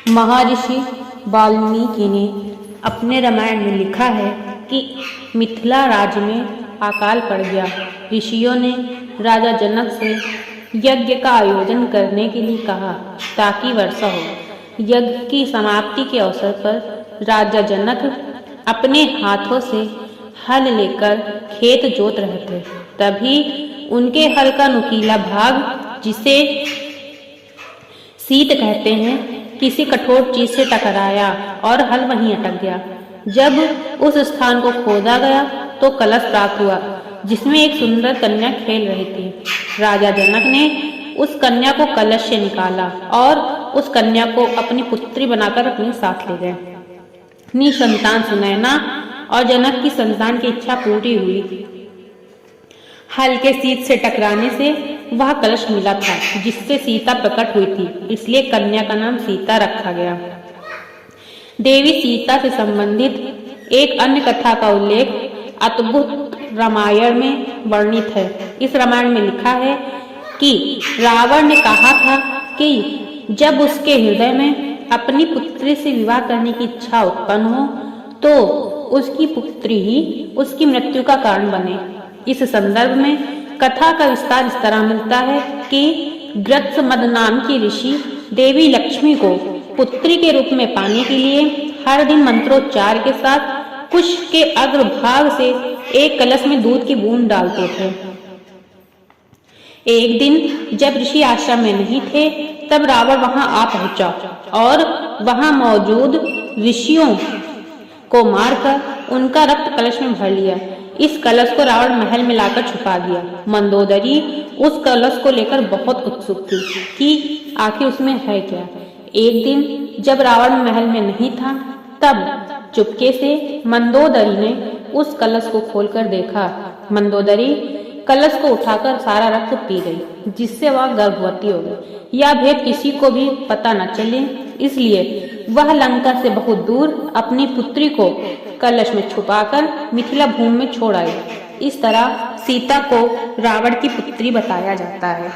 महर्षि वाल्मीकि ने अपने रामायण में लिखा है कि मिथिला राज्य में अकाल पड़ गया। ऋषियों ने राजा जनक से यज्ञ का आयोजन करने के लिए कहा ताकि वर्षा हो। यज्ञ की समाप्ति के अवसर पर राजा जनक अपने हाथों से हल लेकर खेत जोत रहे थे। तभी उनके हल का नुकीला भाग, जिसे सीत कहते हैं, किसी कठोर चीज से टकराया और हल वहीं अटक गया। जब उस स्थान को खोदा गया तो कलश प्राप्त हुआ जिसमें एक सुंदर कन्या खेल रही थी। राजा जनक ने उस कन्या को कलश से निकाला और उस कन्या को अपनी पुत्री बनाकर अपने साथ ले गए। निसंतान सुनैना और जनक की संतान की इच्छा पूरी हुई। हल के सीत से टकराने से वह कलश मिला था जिससे सीता प्रकट हुई थी, इसलिए कन्या का नाम सीता रखा गया। देवी सीता से संबंधित एक अन्य कथा का उल्लेख अद्भुत रामायण में वर्णित है। इस रामायण में लिखा है कि रावण ने कहा था कि जब उसके हृदय में अपनी पुत्री से विवाह करने की इच्छा उत्पन्न हो तो उसकी पुत्री ही उसकी मृत्यु का कारण बने। इस संदर्भ में कथा का विस्तार इस तरह मिलता है कि गृत्समद नाम की ऋषि देवी लक्ष्मी को पुत्री के रूप में पाने के लिए हर दिन मंत्रोच्चार के साथ कुश के अग्रभाग से एक कलश में दूध की बूंद डालते थे। एक दिन जब ऋषि आश्रम में नहीं थे तब रावण वहां आ पहुंचा और वहां मौजूद ऋषियों को मारकर उनका रक्त कलश में भर लिया। इस कलश को रावण महल में लाकर छुपा दिया। मंदोदरी उस कलश को लेकर बहुत उत्सुक थी कि आखिर उसमें है क्या। एक दिन जब रावण महल में नहीं था तब चुपके से मंदोदरी ने उस कलश को खोलकर देखा। मंदोदरी कलश को उठाकर सारा रक्त पी गई, जिससे वह गर्भवती हो गई। यह भेद किसी को भी पता न चले, इसलिए वह लंका से बहुत दूर अपनी पुत्री को कलश में छुपाकर मिथिला भूमि में छोड़ आई। इस तरह सीता को रावण की पुत्री बताया जाता है।